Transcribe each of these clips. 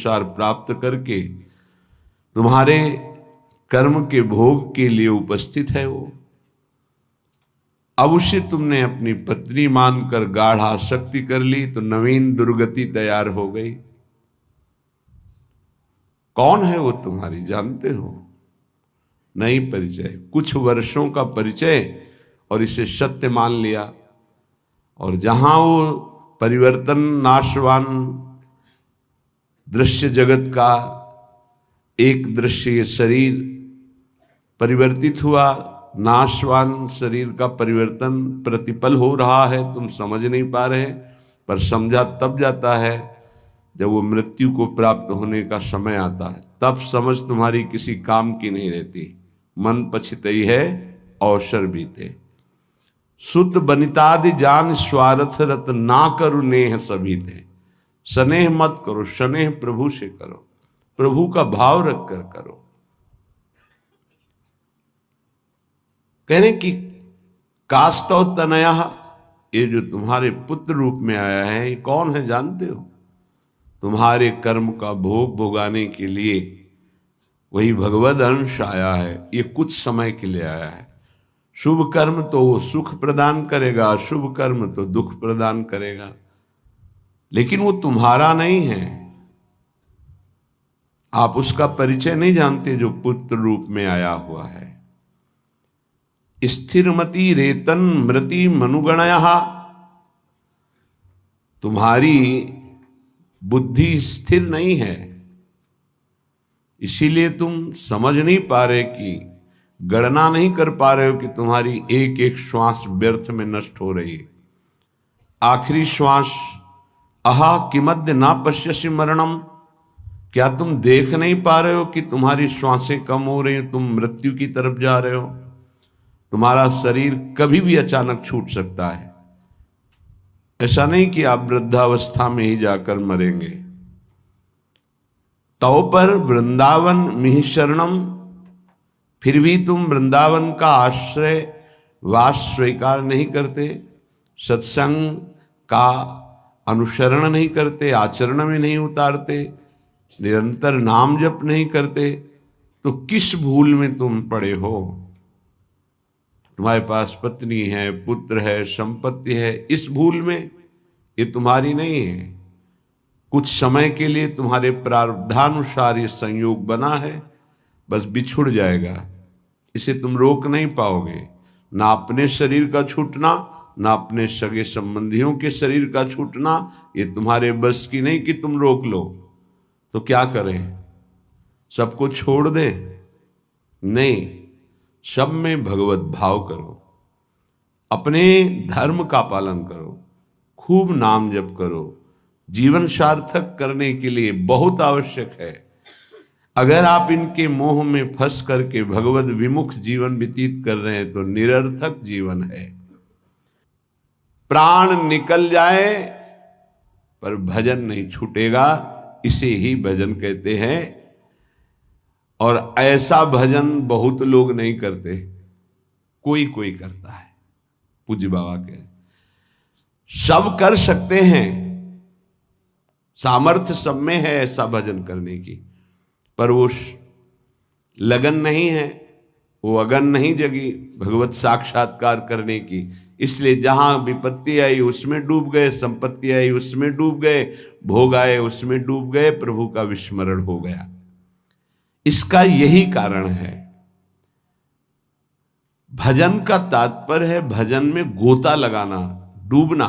अनुसार प्राप्त करके तुम्हारे कर्म के भोग के लिए उपस्थित है वो। अब उसे तुमने अपनी पत्नी मानकर गाढ़ आसक्ति कर ली तो नवीन दुर्गति तैयार हो गई। कौन है वो तुम्हारी, जानते हो? नहीं परिचय, कुछ वर्षों का परिचय और इसे सत्य मान लिया। और जहां वो परिवर्तन नाशवान दृश्य जगत का एक दृश्य ये शरीर परिवर्तित हुआ, नाशवान शरीर का परिवर्तन प्रतिपल हो रहा है, तुम समझ नहीं पा रहे, पर समझा तब जाता है जब वो मृत्यु को प्राप्त होने का समय आता है। तब समझ तुम्हारी किसी काम की नहीं रहती। मन पछितई है अवसर बीते। सुत बनितादि जान स्वार्थ रत ना करो नेह सभी थे। स्नेह मत करो, स्नेह प्रभु से करो, प्रभु का भाव रख कर करो। कहने की कास्तव तनया, ये जो तुम्हारे पुत्र रूप में आया है, ये कौन है जानते हो? तुम्हारे कर्म का भोग भोगाने के लिए वही भगवद अंश आया है। ये कुछ समय के लिए आया है। शुभ कर्म तो वो सुख प्रदान करेगा, अशुभ कर्म तो दुख प्रदान करेगा, लेकिन वो तुम्हारा नहीं है। आप उसका परिचय नहीं जानते जो पुत्र रूप में आया हुआ है। स्थिरमति रेतन मृति मनुगणया, तुम्हारी बुद्धि स्थिर नहीं है, इसीलिए तुम समझ नहीं पा रहे कि गणना नहीं कर पा रहे हो कि तुम्हारी एक एक श्वास व्यर्थ में नष्ट हो रही है। आखिरी श्वास अहा किमद्य ना पश्यसि मरणम, क्या तुम देख नहीं पा रहे हो कि तुम्हारी श्वासें कम हो रही हैं, तुम मृत्यु की तरफ जा रहे हो। तुम्हारा शरीर कभी भी अचानक छूट सकता है। ऐसा नहीं कि आप वृद्धावस्था में ही जाकर मरेंगे। तो पर वृंदावन मिहि शरणम, फिर भी तुम वृंदावन का आश्रय वास स्वीकार नहीं करते, सत्संग का अनुसरण नहीं करते, आचरण में नहीं उतारते, निरंतर नाम जप नहीं करते, तो किस भूल में तुम पड़े हो? तुम्हारे पास पत्नी है, पुत्र है, संपत्ति है, इस भूल में? ये तुम्हारी नहीं है। कुछ समय के लिए तुम्हारे प्रारब्धानुसार ये संयोग बना है, बस बिछुड़ जाएगा, इसे तुम रोक नहीं पाओगे। ना अपने शरीर का छूटना, ना अपने सगे संबंधियों के शरीर का छूटना, ये तुम्हारे बस की नहीं कि तुम रोक लो। तो क्या करें? सबको छोड़ दें? नहीं, सब में भगवत भाव करो, अपने धर्म का पालन करो, खूब नाम जप करो। जीवन सार्थक करने के लिए बहुत आवश्यक है। अगर आप इनके मोह में फंस करके भगवत विमुख जीवन व्यतीत कर रहे हैं तो निरर्थक जीवन है। प्राण निकल जाए पर भजन नहीं छूटेगा, इसे ही भजन कहते हैं। और ऐसा भजन बहुत लोग नहीं करते, कोई कोई करता है। पूज्य बाबा के सब कर सकते हैं, सामर्थ्य सब में है ऐसा भजन करने की, पर वो लगन नहीं है, वो अगन नहीं जगी भगवत साक्षात्कार करने की। इसलिए जहां विपत्ति आई उसमें डूब गए, संपत्ति आई उसमें डूब गए, भोग आए उसमें डूब गए, प्रभु का विस्मरण हो गया। इसका यही कारण है। भजन का तात्पर्य है भजन में गोता लगाना, डूबना।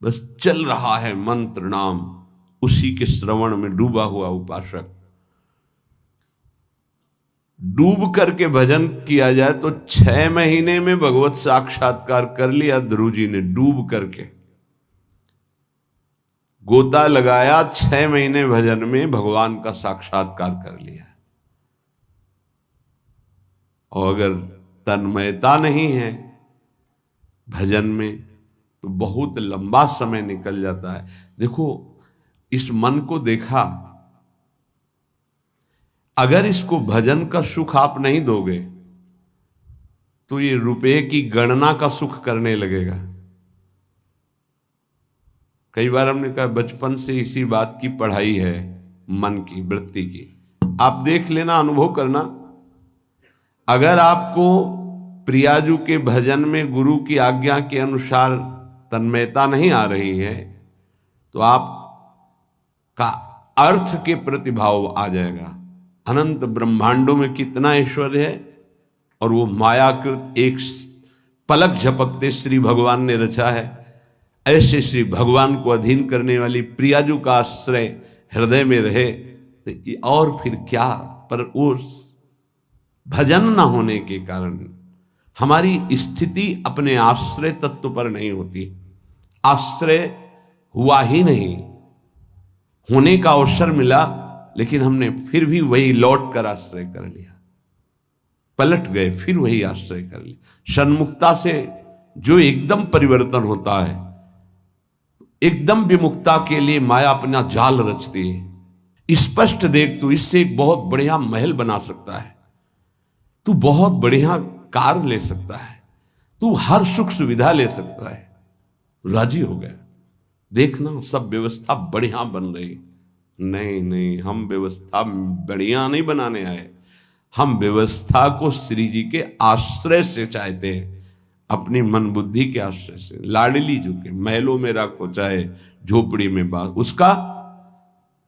बस चल रहा है मंत्र नाम, उसी के श्रवण में डूबा हुआ उपासक। डूब करके भजन किया जाए तो 6 महीने में भगवत साक्षात्कार कर लिया ध्रुव जी ने। डूब करके गोता लगाया, 6 महीने भजन में भगवान का साक्षात्कार कर लिया। और अगर तन्मयता नहीं है भजन में तो बहुत लंबा समय निकल जाता है। देखो, इस मन को देखा, अगर इसको भजन का सुख आप नहीं दोगे तो ये रुपए की गणना का सुख करने लगेगा। कई बार हमने कहा बचपन से इसी बात की पढ़ाई है, मन की वृत्ति की। आप देख लेना, अनुभव करना। अगर आपको प्रियाजू के भजन में गुरु की आज्ञा के अनुसार तन्मयता नहीं आ रही है तो आपका अर्थ के प्रति भाव आ जाएगा। अनंत ब्रह्मांडों में कितना ऐश्वर्य है और वो मायाकृत एक पलक झपकते श्री भगवान ने रचा है। ऐसे श्री भगवान को अधीन करने वाली प्रियाजू का आश्रय हृदय में रहे तो और फिर क्या। पर उस भजन न होने के कारण हमारी स्थिति अपने आश्रय तत्व पर नहीं होती। आश्रय हुआ ही नहीं, होने का अवसर मिला लेकिन हमने फिर भी वही लौट कर आश्रय कर लिया, पलट गए, फिर वही आश्रय कर लिया। सन्मुक्ता से जो एकदम परिवर्तन होता है, एकदम विमुक्ता के लिए माया अपना जाल रचती है। स्पष्ट देख, तू इससे एक बहुत बढ़िया महल बना सकता है, तू बहुत बढ़िया कार ले सकता है, तू हर सुख सुविधा ले सकता है। राजी हो गया। देखना सब व्यवस्था बढ़िया बन रही। नहीं नहीं, हम व्यवस्था बढ़िया नहीं बनाने आए, हम व्यवस्था को श्री जी के आश्रय से चाहते हैं, अपनी मन बुद्धि के आश्रय से। लाडली जो के महलों में रखो चाहे झोपड़ी में बात, उसका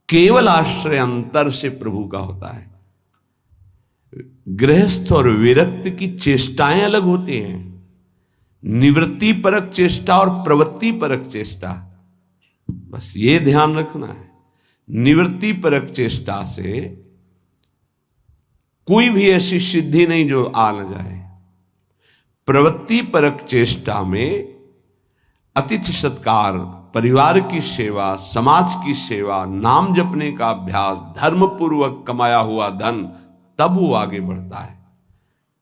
केवल आश्रय अंतर से प्रभु का होता है। गृहस्थ और विरक्त की चेष्टाएं अलग होती हैं, निवृत्ति परक चेष्टा और प्रवृत्ति परक चेष्टा, बस ये ध्यान रखना है। निवृत्ति परक चेष्टा से कोई भी ऐसी सिद्धि नहीं जो आ न जाए। प्रवृत्ति परक चेष्टा में अतिथि सत्कार, परिवार की सेवा, समाज की सेवा, नाम जपने का अभ्यास, धर्म पूर्वक कमाया हुआ धन, तब वो आगे बढ़ता है।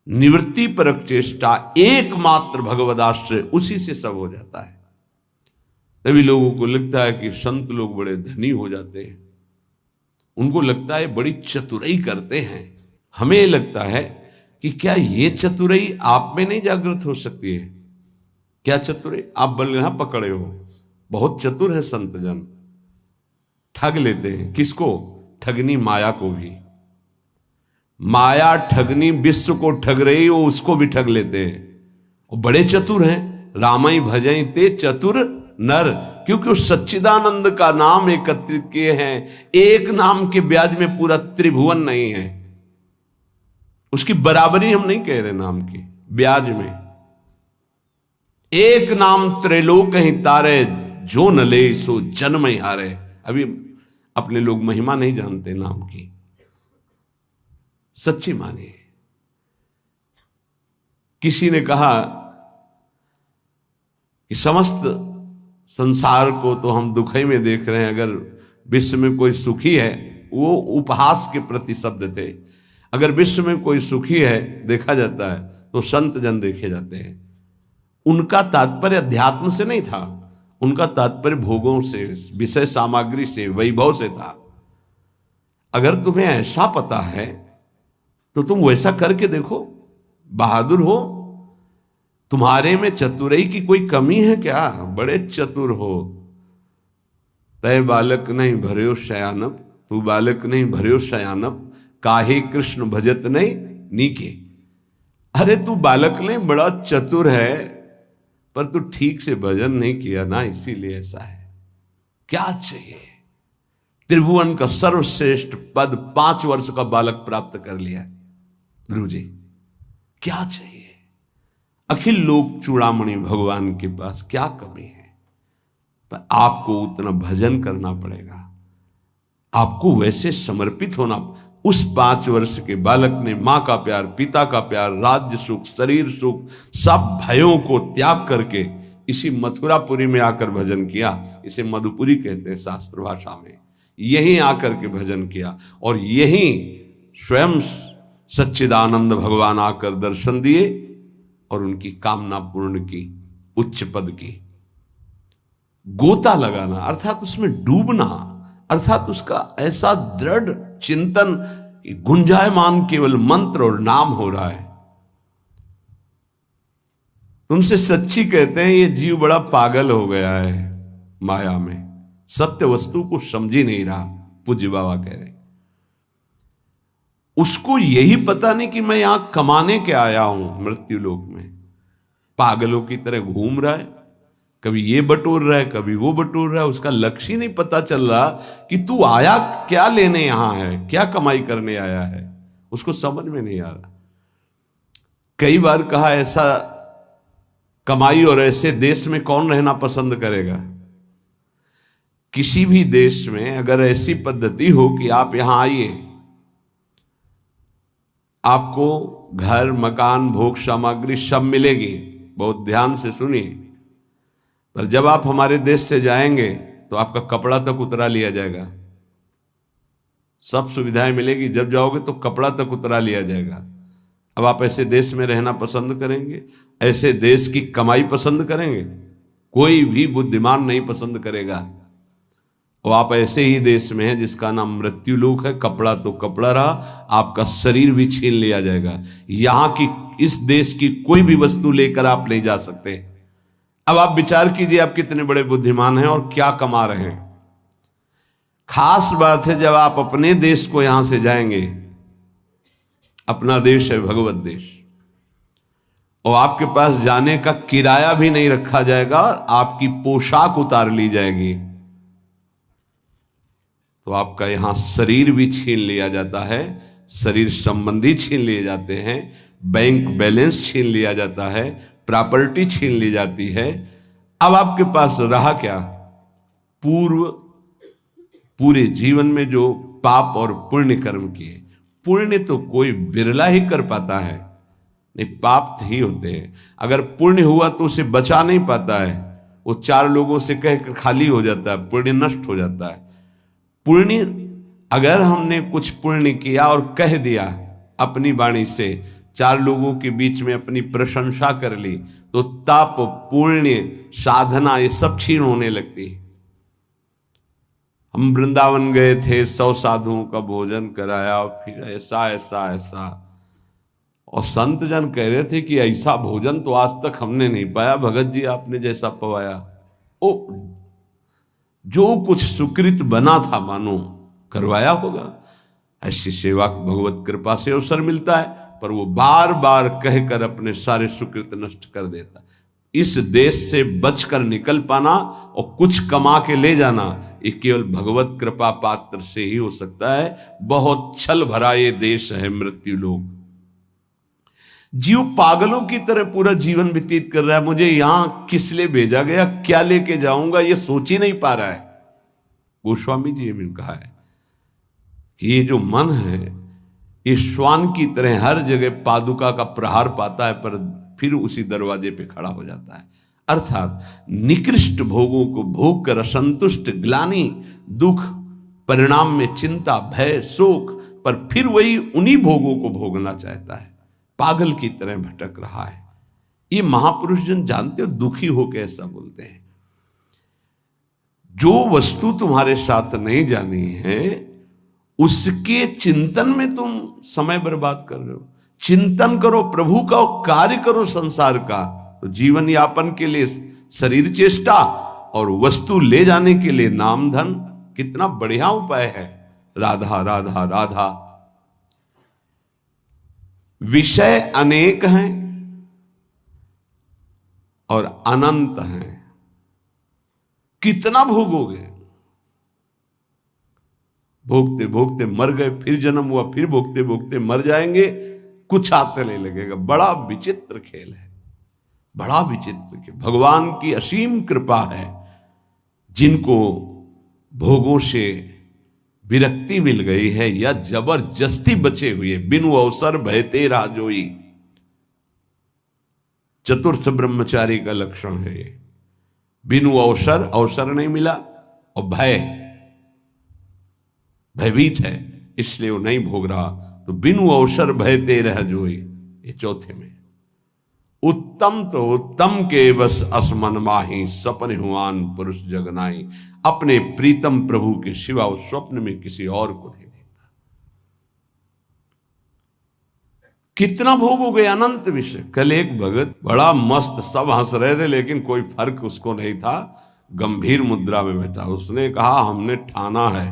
निवृत्ति परक चेष्टा एकमात्र भगवदाश्रय, उसी से सब हो जाता है। तभी लोगों को लगता है कि संत लोग बड़े धनी हो जाते हैं, उनको लगता है बड़ी चतुराई करते हैं। हमें लगता है कि क्या ये चतुराई आप में नहीं जागृत हो सकती है? क्या चतुराई? आप बल यहां पकड़े हो, बहुत चतुर है संत जन, ठग लेते हैं। किसको? ठगनी माया को भी। माया ठगनी विश्व को ठग रही हो, उसको भी ठग लेते हैं। वो बड़े चतुर हैं। रामई भजई ते चतुर नर, क्योंकि उस सच्चिदानंद का नाम एकत्रित किए हैं। एक नाम के ब्याज में पूरा त्रिभुवन नहीं है, उसकी बराबरी हम नहीं कह रहे नाम की ब्याज में। एक नाम त्रैलोक ही तारे, जो न ले सो जन्म ही हारे। अभी अपने लोग महिमा नहीं जानते नाम की, सच्ची मानिए। किसी ने कहा कि समस्त संसार को तो हम दुखी में देख रहे हैं, अगर विश्व में कोई सुखी है, वो उपहास के प्रति शब्द थे। अगर विश्व में कोई सुखी है देखा जाता है तो संत जन देखे जाते हैं। उनका तात्पर्य अध्यात्म से नहीं था, उनका तात्पर्य भोगों से, विषय सामग्री से, वैभव से था। अगर तुम्हें ऐसा पता है तो तुम वैसा करके देखो, बहादुर हो। तुम्हारे में चतुराई की कोई कमी है क्या? बड़े चतुर हो। तय बालक नहीं भर्यो शयानप, तू बालक नहीं भर्यो शयानप, काहे कृष्ण भजत नहीं नीके। अरे तू बालक नहीं, बड़ा चतुर है, पर तू ठीक से भजन नहीं किया ना, इसीलिए ऐसा है। क्या चाहिए? त्रिभुवन का सर्वश्रेष्ठ पद 5 वर्ष का बालक प्राप्त कर लिया गुरु जी, क्या चाहिए? अखिल लोक चूड़ामणि भगवान के पास क्या कमी है? पर आपको उतना भजन करना पड़ेगा, आपको वैसे समर्पित होना। उस 5 वर्ष के बालक ने मां का प्यार, पिता का प्यार, राज्य सुख, शरीर सुख, सब भयों को त्याग करके इसी मथुरापुरी में आकर भजन किया। इसे मधुपुरी कहते हैं शास्त्र भाषा में। यहीं आकर के भजन किया और यहीं स्वयं सच्चिदानंद भगवान आकर दर्शन दिए और उनकी कामना पूर्ण की, उच्च पद की। गोता लगाना अर्थात उसमें डूबना, अर्थात उसका ऐसा दृढ़ चिंतन कि गुंजायमान केवल मंत्र और नाम हो रहा है। तुमसे सच्ची कहते हैं ये जीव बड़ा पागल हो गया है, माया में, सत्य वस्तु को समझ ही नहीं रहा। पूज्य बाबा कह रहे उसको यही पता नहीं कि मैं यहां कमाने के आया हूं मृत्यु लोक में। पागलों की तरह घूम रहा है, कभी ये बटोर रहा है कभी वो बटोर रहा है। उसका लक्ष्य ही नहीं पता चल रहा कि तू आया क्या लेने यहां है, क्या कमाई करने आया है, उसको समझ में नहीं आ रहा। कई बार कहा ऐसा कमाई और ऐसे देश में कौन रहना पसंद करेगा। किसी भी देश में अगर ऐसी पद्धति हो कि आप यहां आइए, आपको घर मकान भोग सामग्री सब मिलेगी, बहुत ध्यान से सुनिए, पर जब आप हमारे देश से जाएंगे तो आपका कपड़ा तक उतरा लिया जाएगा। सब सुविधाएं मिलेगी, जब जाओगे तो कपड़ा तक उतरा लिया जाएगा। अब आप ऐसे देश में रहना पसंद करेंगे? ऐसे देश की कमाई पसंद करेंगे? कोई भी बुद्धिमान नहीं पसंद करेगा। और आप ऐसे ही देश में हैं जिसका नाम मृत्यु लोक है। कपड़ा तो कपड़ा रहा, आपका शरीर भी छीन लिया जाएगा। यहां की इस देश की कोई भी वस्तु लेकर आप नहीं जा सकते। अब आप विचार कीजिए, आप कितने बड़े बुद्धिमान हैं और क्या कमा रहे हैं। खास बात है जब आप अपने देश को यहां से जाएंगे, अपना देश है भगवत देश, और आपके पास जाने का किराया भी नहीं रखा जाएगा और आपकी पोशाक उतार ली जाएगी, तो आपका यहां शरीर भी छीन लिया जाता है, शरीर संबंधी छीन लिए जाते हैं, बैंक बैलेंस छीन लिया जाता है, प्रॉपर्टी छीन ली जाती है। अब आपके पास रहा क्या? पूरे जीवन में जो पाप और पुण्य कर्म किए। पुण्य तो कोई बिरला ही कर पाता है, नहीं पाप ही होते हैं। अगर पुण्य हुआ तो उसे बचा नहीं पाता है, वो चार लोगों से कहकर खाली हो जाता है, पुण्य नष्ट हो जाता है। पुण्य अगर हमने कुछ पुण्य किया और कह दिया अपनी वाणी से, चार लोगों के बीच में अपनी प्रशंसा कर ली, तो तप पुण्य साधना ये सब क्षीण होने लगती है। हम वृंदावन गए थे, 100 साधुओं का भोजन कराया और फिर ऐसा ऐसा ऐसा, और संत जन कह रहे थे कि ऐसा भोजन तो आज तक हमने नहीं पाया भगत जी, आपने जैसा पवाया। ओ जो कुछ सुकृत बना था मानो करवाया होगा। ऐसी सेवा भगवत कृपा से अवसर मिलता है, पर वो बार बार कहकर अपने सारे सुकृत नष्ट कर देता। इस देश से बचकर निकल पाना और कुछ कमा के ले जाना, ये केवल भगवत कृपा पात्र से ही हो सकता है। बहुत छल भरा ये देश है मृत्यु लोक। जीव पागलों की तरह पूरा जीवन व्यतीत कर रहा है। मुझे यहां किस लिए भेजा गया, क्या लेके जाऊंगा, ये सोच ही नहीं पा रहा है। गोस्वामी जी ने कहा है कि ये जो मन है ये श्वान की तरह हर जगह पादुका का प्रहार पाता है, पर फिर उसी दरवाजे पे खड़ा हो जाता है। अर्थात निकृष्ट भोगों को भोग कर असंतुष्ट, ग्लानि, दुख, परिणाम में चिंता, भय, शोक, पर फिर वही उन्हीं भोगों को भोगना चाहता है। पागल की तरह भटक रहा है। ये महापुरुष जन जानते हो, दुखी होकर ऐसा बोलते हैं। जो वस्तु तुम्हारे साथ नहीं जानी है उसके चिंतन में तुम समय बर्बाद कर रहे हो। चिंतन करो प्रभु का और कार्य करो संसार का, तो जीवन यापन के लिए शरीर चेष्टा और वस्तु ले जाने के लिए नाम धन, कितना बढ़िया उपाय है। राधा राधा राधा। विषय अनेक हैं और अनंत हैं, कितना भोगोगे। भोगते भोगते मर गए, फिर जन्म हुआ, फिर भोगते भोगते मर जाएंगे, कुछ आते नहीं लगेगा। बड़ा विचित्र खेल है, बड़ा विचित्र खेल। भगवान की असीम कृपा है, जिनको भोगों से विरक्ति मिल गई है या जबरदस्ती बचे हुए, बिनु अवसर भयते राजोई। चतुर्थ ब्रह्मचारी का लक्षण है ये। बिनु अवसर नहीं मिला, और भयभीत है इसलिए वो नहीं भोग रहा, तो बिनु अवसर भयते रह जोई। ये चौथे में। उत्तम तो उत्तम के बस असमन माही, सपन हुआन पुरुष जगनाई। अपने प्रीतम प्रभु के सिवा उस स्वप्न में किसी और को नहीं देखता। कितना भोग हो गए, अनंत विषय। कल एक भगत बड़ा मस्त, सब हंस रहे थे लेकिन कोई फर्क उसको नहीं था। गंभीर मुद्रा में बैठा। उसने कहा हमने ठाना है,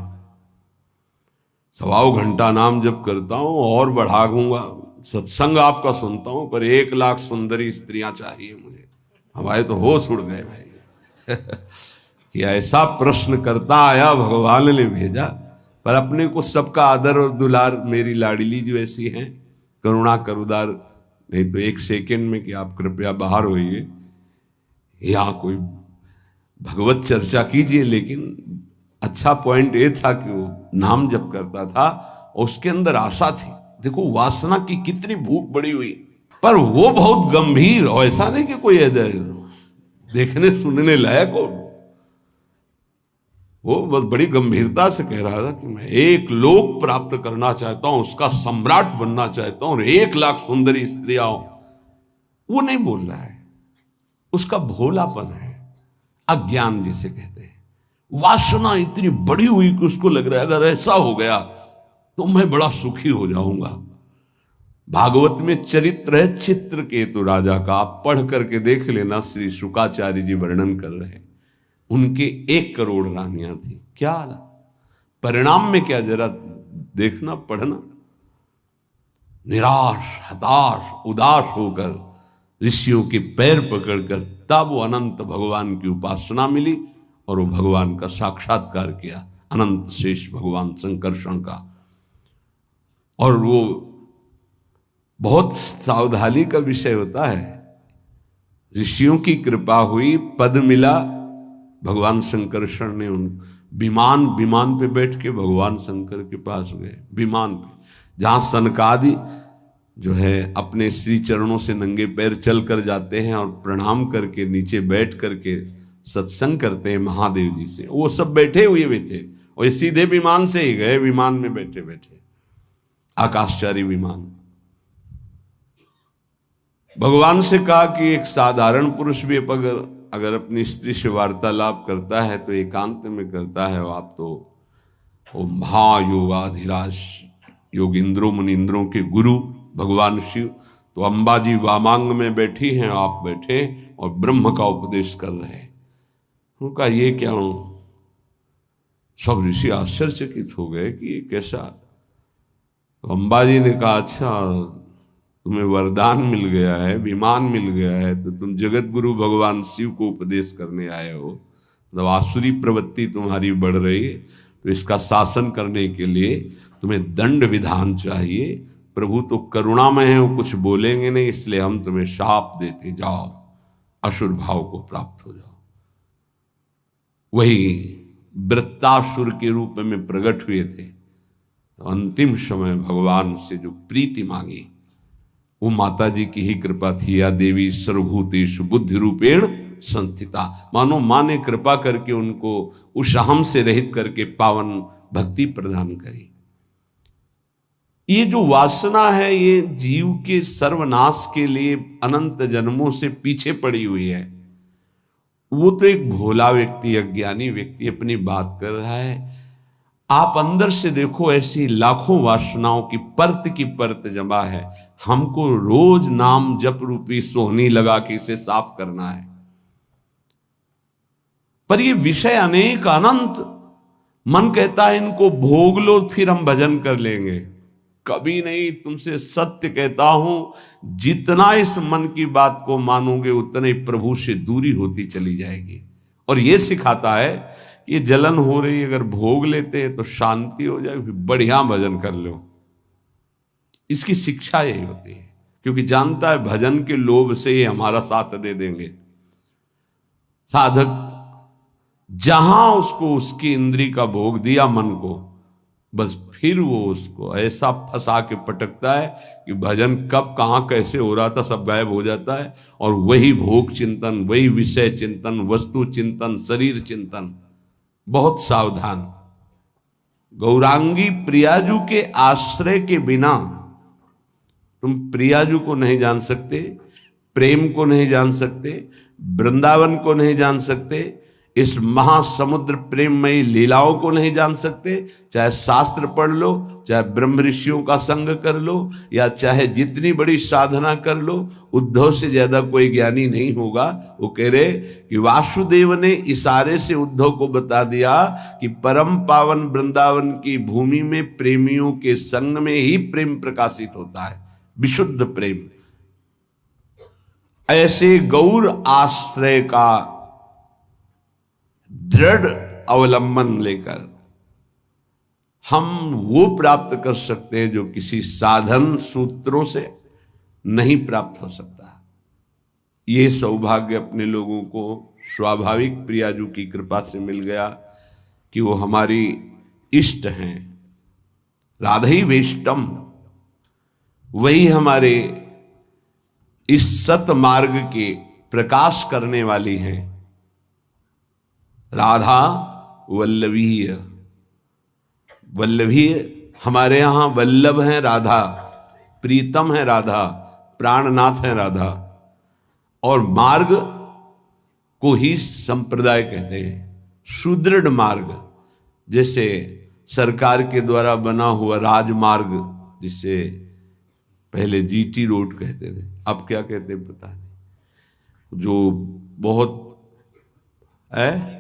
1.25 घंटा नाम जप करता हूं और बढ़ा दूंगा, सत्संग आपका सुनता हूं, पर 1 लाख सुंदरी स्त्रियां चाहिए मुझे। हमारे तो होश उड़ गए भाई कि ऐसा प्रश्न करता आया, भगवान ने भेजा। पर अपने को सबका आदर और दुलार, मेरी लाडली जो ऐसी हैं, करुणा करुदार, नहीं तो 1 सेकंड में कि आप कृपया बाहर होइए, यहाँ कोई भगवत चर्चा कीजिए। लेकिन अच्छा पॉइंट ये था कि वो नाम जप करता था और उसके अंदर आशा थी। देखो वासना की कितनी भूख बड़ी हुई, पर वो बहुत गंभीर, और ऐसा नहीं कि कोई देखने सुनने लायक हो, वो बस बड़ी गंभीरता से कह रहा था कि मैं 1 लोक प्राप्त करना चाहता हूं, उसका सम्राट बनना चाहता हूं और 1 लाख सुंदरी स्त्रियां। वो नहीं बोल रहा है, उसका भोलापन है, अज्ञान जिसे कहते हैं। वासना इतनी बड़ी हुई कि उसको लग रहा है अगर ऐसा हो गया तो मैं बड़ा सुखी हो जाऊंगा। भागवत में चरित्र है चित्रकेतु राजा का, आप पढ़ करके देख लेना, श्री शुकाचार्य जी वर्णन कर रहे हैं। उनके 1 करोड़ रानियां थी। क्या परिणाम में क्या, जरा देखना, पढ़ना। निराश, हताश, उदास होकर ऋषियों के पैर पकड़कर तब वो अनंत भगवान की उपासना मिली और वो भगवान का साक्षात्कार किया, अनंत शेष भगवान संकर्षण का। और वो बहुत सावधानी का विषय होता है। ऋषियों की कृपा हुई, पद मिला, भगवान संकर्षण ने उन विमान पे बैठ के भगवान शंकर के पास गए। विमान पे जहां सनकादि जो है अपने श्री चरणों से नंगे पैर चल कर जाते हैं और प्रणाम करके नीचे बैठ करके सत्संग करते हैं महादेव जी से, वो सब बैठे हुए भी थे और सीधे विमान से ही गए। विमान में बैठे बैठे आकाशचारी विमान। भगवान से कहा कि एक साधारण पुरुष भी अगर अपनी स्त्री से वार्तालाप करता है तो एकांत में करता है, आप तो वो महायोगाधिराज योगिंद्रों मुनिंद्रों के गुरु भगवान शिव, तो अंबा जी वामांग में बैठी हैं, आप बैठे और ब्रह्म का उपदेश कर रहे हैं। उनका ये क्या हूं, सब ऋषि आश्चर्यचकित हो गए कि ये कैसा। तो अंबा जी ने कहा अच्छा तुम्हें वरदान मिल गया है, विमान मिल गया है, तो तुम जगत गुरु भगवान शिव को उपदेश करने आए हो, मतलब आसुरी प्रवृत्ति तुम्हारी बढ़ रही है, तो इसका शासन करने के लिए तुम्हें दंड विधान चाहिए। प्रभु तो करुणामय है, वो कुछ बोलेंगे नहीं, इसलिए हम तुम्हें शाप देते, जाओ असुर भाव को प्राप्त हो जाओ। वही वृत्तासुर के रूप में प्रकट हुए थे। तो अंतिम समय भगवान से जो प्रीति मांगी वो माता जी की ही कृपा थी। या देवी सर्वभूतेषु बुद्धि रूपेण संस्थिता, मानो माँ ने कृपा करके उनको उस अहम से रहित करके पावन भक्ति प्रदान करी। ये जो वासना है ये जीव के सर्वनाश के लिए अनंत जन्मों से पीछे पड़ी हुई है। वो तो एक भोला व्यक्ति, अज्ञानी व्यक्ति अपनी बात कर रहा है। आप अंदर से देखो, ऐसी लाखों वासनाओं की परत जमा है। हमको रोज नाम जप रूपी सोहनी लगा के इसे साफ करना है। पर ये विषय अनेक अनंत, मन कहता है इनको भोग लो फिर हम भजन कर लेंगे। कभी नहीं, तुमसे सत्य कहता हूं, जितना इस मन की बात को मानोगे उतने प्रभु से दूरी होती चली जाएगी। और ये सिखाता है कि ये जलन हो रही, अगर भोग लेते हैं तो शांति हो जाए, फिर बढ़िया भजन कर लो। इसकी शिक्षा यही होती है, क्योंकि जानता है भजन के लोभ से ये हमारा साथ दे देंगे। साधक जहां उसको उसकी इंद्री का भोग दिया मन को, बस फिर वो उसको ऐसा फंसा के पटकता है कि भजन कब कहां कैसे हो रहा था सब गायब हो जाता है। और वही भोग चिंतन, वही विषय चिंतन, वस्तु चिंतन, शरीर चिंतन। बहुत सावधान। गौरांगी प्रियाजू के आश्रय के बिना तुम प्रियाजू को नहीं जान सकते, प्रेम को नहीं जान सकते, वृंदावन को नहीं जान सकते। इस महासमुद्र प्रेममयी लीलाओं को नहीं जान सकते, चाहे शास्त्र पढ़ लो, चाहे ब्रह्म ऋषियों का संग कर लो, या चाहे जितनी बड़ी साधना कर लो, उद्धव से ज्यादा कोई ज्ञानी नहीं होगा। वो कह रहे कि वासुदेव ने इशारे से उद्धव को बता दिया कि परम पावन वृंदावन की भूमि में प्रेमियों के संग में ही प्रेम प्रकाशित होता है, विशुद्ध प्रेम। ऐसे गौर आश्रय का दृढ़ अवलंबन लेकर हम वो प्राप्त कर सकते हैं जो किसी साधन सूत्रों से नहीं प्राप्त हो सकता। ये सौभाग्य अपने लोगों को स्वाभाविक प्रियाजू की कृपा से मिल गया कि वो हमारी इष्ट हैं। राधई वेष्टम, वही हमारे इस सत मार्ग के प्रकाश करने वाली हैं। राधा वल्लभीय, वल्लभीय हमारे यहां वल्लभ हैं राधा, प्रीतम है राधा, प्राणनाथ है राधा। और मार्ग को ही संप्रदाय कहते हैं, सुदृढ़ मार्ग। जैसे सरकार के द्वारा बना हुआ राजमार्ग, जिसे पहले जीटी रोड कहते थे, अब क्या कहते हैं पता नहीं, जो बहुत है,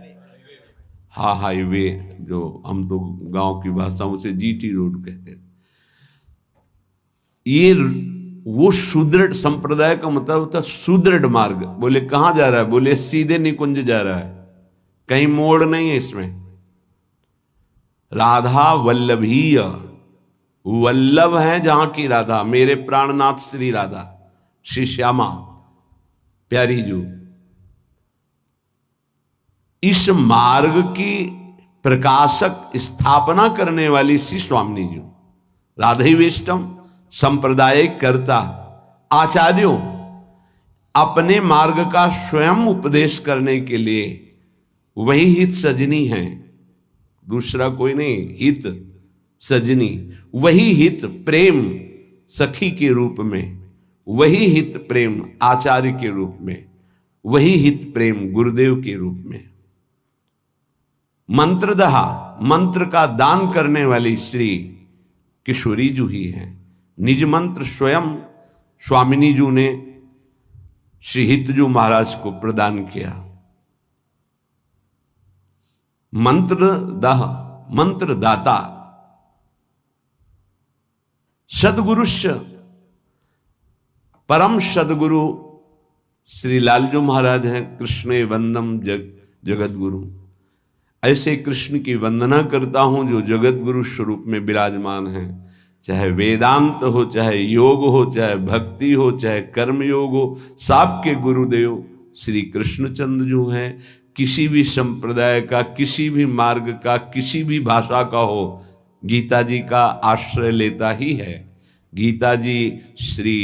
हाँ हाईवे, जो हम तो गांव की भाषा उसे जीटी रोड कहते थे। ये वो सुदृढ़ संप्रदाय का मतलब होता है सुदृढ़ मार्ग। बोले कहां जा रहा है? बोले सीधे निकुंज जा रहा है, कहीं मोड़ नहीं है इसमें। राधा वल्लभीय, वल्लभ है जहां की राधा, मेरे प्राणनाथ श्री राधा, श्री श्यामा प्यारी जो। इस मार्ग की प्रकाशक स्थापना करने वाली श्री स्वामिनी जी, राधैवेष्टम संप्रदायिक कर्ता आचार्यों, अपने मार्ग का स्वयं उपदेश करने के लिए वही हित सजनी हैं, दूसरा कोई नहीं। हित सजनी, वही हित प्रेम सखी के रूप में, वही हित प्रेम आचार्य के रूप में, वही हित प्रेम गुरुदेव के रूप में। मंत्रदहा, मंत्र का दान करने वाली श्री किशोरी जू ही है। निज मंत्र स्वयं स्वामिनी जू ने श्री हितजू महाराज को प्रदान किया। मंत्रदह, मंत्रदाता, सदगुरुश्य, परम सदगुरु श्री लालजू महाराज हैं। कृष्णे वंदम जगत गुरु, ऐसे कृष्ण की वंदना करता हूं जो जगत गुरु स्वरूप में विराजमान हैं। चाहे वेदांत हो, चाहे योग हो, चाहे भक्ति हो, चाहे कर्म योग हो, सबके गुरुदेव श्री कृष्णचंद्र जो हैं। किसी भी संप्रदाय का, किसी भी मार्ग का, किसी भी भाषा का हो, गीता जी का आश्रय लेता ही है। गीता जी श्री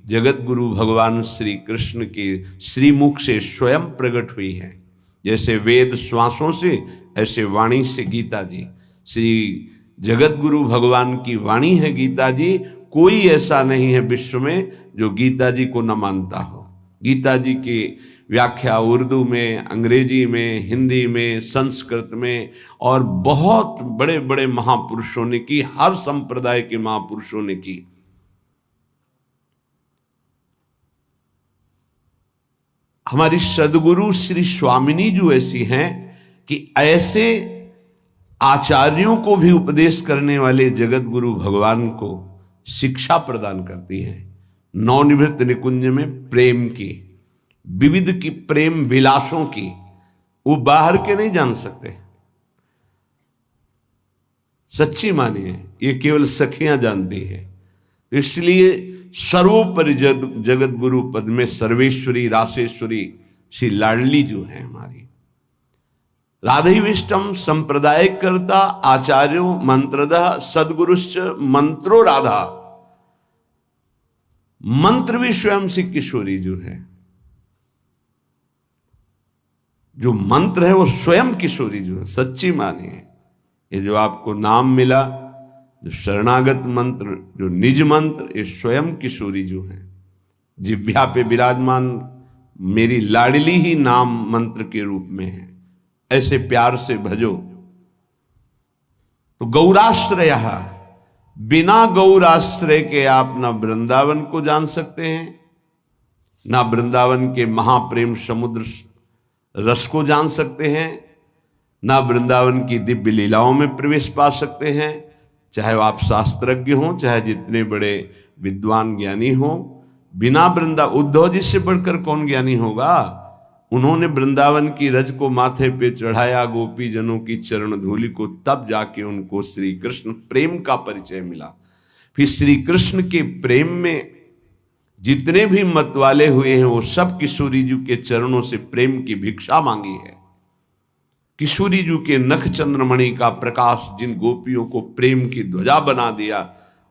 जगत गुरु भगवान श्री कृष्ण के श्रीमुख से स्वयं प्रकट हुई है। जैसे वेद श्वासों से, ऐसे वाणी से गीता जी, श्री जगत गुरु भगवान की वाणी है गीता जी। कोई ऐसा नहीं है विश्व में जो गीता जी को न मानता हो। गीता जी की व्याख्या उर्दू में, अंग्रेजी में, हिंदी में, संस्कृत में और बहुत बड़े बड़े महापुरुषों ने की, हर संप्रदाय के महापुरुषों ने की। हमारी सदगुरु श्री स्वामिनी जो ऐसी हैं कि ऐसे आचार्यों को भी उपदेश करने वाले जगत गुरु भगवान को शिक्षा प्रदान करती हैं। नवनिवृत्त निकुंज में प्रेम की, विविध की प्रेम विलासों की, वो बाहर के नहीं जान सकते। सच्ची मानिए, ये केवल सखियां जानती है। इसलिए सर्वोपरि जगत गुरु पद में सर्वेश्वरी रासेश्वरी श्री लाडली जो है हमारी। राधैविष्टम संप्रदाय करता आचार्यों मंत्रदः सदगुरुश्च मंत्रो राधा। मंत्र भी स्वयं श्री किशोरी जो है, जो मंत्र है वो स्वयं किशोरी जो है। सच्ची मानिए, ये जो आपको नाम मिला, जो शरणागत मंत्र, जो निज मंत्र, ये स्वयं किशोरी जो है। जिह्वा पे विराजमान मेरी लाडली ही नाम मंत्र के रूप में है। ऐसे प्यार से भजो। तो गौराश्रय, बिना गौराश्रय के आप ना वृंदावन को जान सकते हैं, ना वृंदावन के महाप्रेम समुद्र रस को जान सकते हैं, ना वृंदावन की दिव्य लीलाओं में प्रवेश पा सकते हैं। चाहे वो आप शास्त्रज्ञ हों, चाहे जितने बड़े विद्वान ज्ञानी हों, बिना उद्धव जी से बढ़कर कौन ज्ञानी होगा। उन्होंने वृंदावन की रज को माथे पे चढ़ाया, गोपी जनों की चरण धूलि को, तब जाके उनको श्री कृष्ण प्रेम का परिचय मिला। फिर श्री कृष्ण के प्रेम में जितने भी मत वाले हुए हैं वो सब किशोरी जी के चरणों से प्रेम की भिक्षा मांगी है। किशोरी जी के नख चंद्रमणि का प्रकाश जिन गोपियों को प्रेम की ध्वजा बना दिया,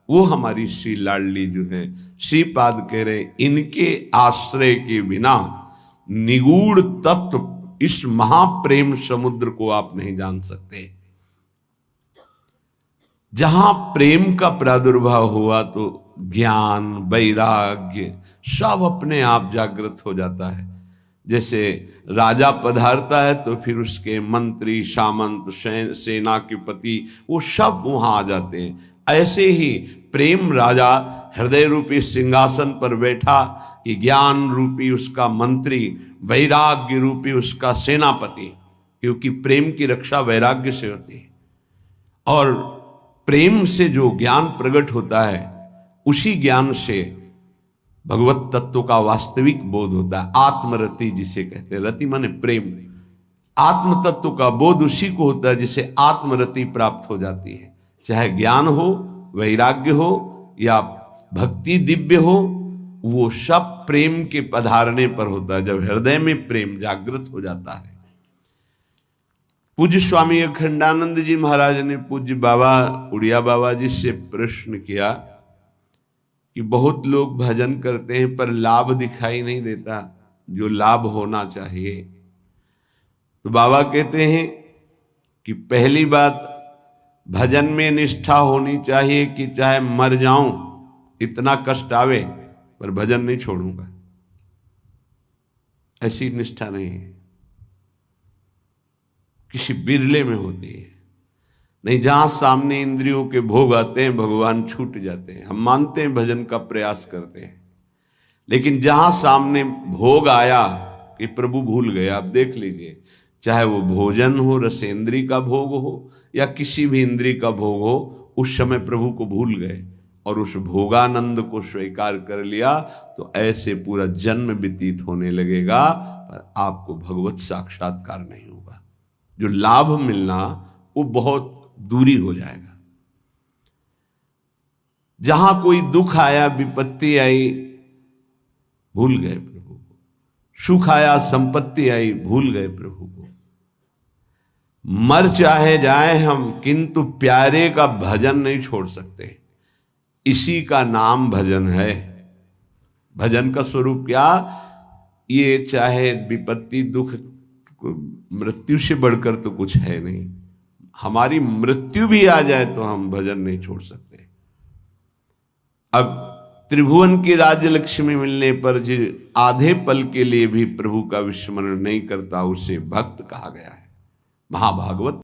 वो हमारी श्री लाडली जो है। श्रीपाद कह रहे इनके आश्रय के बिना निगूढ़ तत्व इस महाप्रेम समुद्र को आप नहीं जान सकते। जहां प्रेम का प्रादुर्भाव हुआ तो ज्ञान वैराग्य सब अपने आप जागृत हो जाता है। जैसे राजा पधारता है तो फिर उसके मंत्री, सामंत, सेना के पति वो सब वहां आ जाते हैं। ऐसे ही प्रेम राजा हृदय रूपी सिंहासन पर बैठा कि ज्ञान रूपी उसका मंत्री, वैराग्य रूपी उसका सेनापति, क्योंकि प्रेम की रक्षा वैराग्य से होती है। और प्रेम से जो ज्ञान प्रकट होता है उसी ज्ञान से भगवत तत्व का वास्तविक बोध होता है। आत्मरति जिसे कहते हैं, रति माने प्रेम। आत्म तत्व का बोध उसी को होता है जिसे आत्मरति प्राप्त हो जाती है। चाहे ज्ञान हो, वैराग्य हो या भक्ति दिव्य हो, वो सब प्रेम के पधारने पर होता है, जब हृदय में प्रेम जागृत हो जाता है। पूज्य स्वामी अखंडानंद जी महाराज ने पूज्य बाबा उड़िया बाबा जी से प्रश्न किया कि बहुत लोग भजन करते हैं पर लाभ दिखाई नहीं देता जो लाभ होना चाहिए। तो बाबा कहते हैं कि पहली बात, भजन में निष्ठा होनी चाहिए कि चाहे मर जाऊं, इतना कष्ट आवे, पर भजन नहीं छोड़ूंगा, ऐसी निष्ठा नहीं है। किसी बिरले में होती है। नहीं, जहां सामने इंद्रियों के भोग आते हैं भगवान छूट जाते हैं। हम मानते हैं भजन का प्रयास करते हैं, लेकिन जहां सामने भोग आया कि प्रभु भूल गए। आप देख लीजिए, चाहे वो भोजन हो, रसेंद्री का भोग हो या किसी भी इंद्री का भोग हो, उस समय प्रभु को भूल गए और उस भोगानंद को स्वीकार कर लिया तो ऐसे पूरा जन्म व्यतीत होने लगेगा, पर आपको भगवत साक्षात्कार नहीं होगा। जो लाभ मिलना वो बहुत दूरी हो जाएगा। जहां कोई दुख आया, विपत्ति आई, भूल गए प्रभु को। सुख आया, संपत्ति आई, भूल गए प्रभु को। मर चाहे जाए हम, किंतु प्यारे का भजन नहीं छोड़ सकते। इसी का नाम भजन है। भजन का स्वरूप क्या? ये चाहे विपत्ति, दुख, मृत्यु से बढ़कर तो कुछ है नहीं। हमारी मृत्यु भी आ जाए तो हम भजन नहीं छोड़ सकते। अब त्रिभुवन की राज्य लक्ष्मी मिलने पर जो आधे पल के लिए भी प्रभु का विस्मरण नहीं करता, उसे भक्त कहा गया है। महाभागवत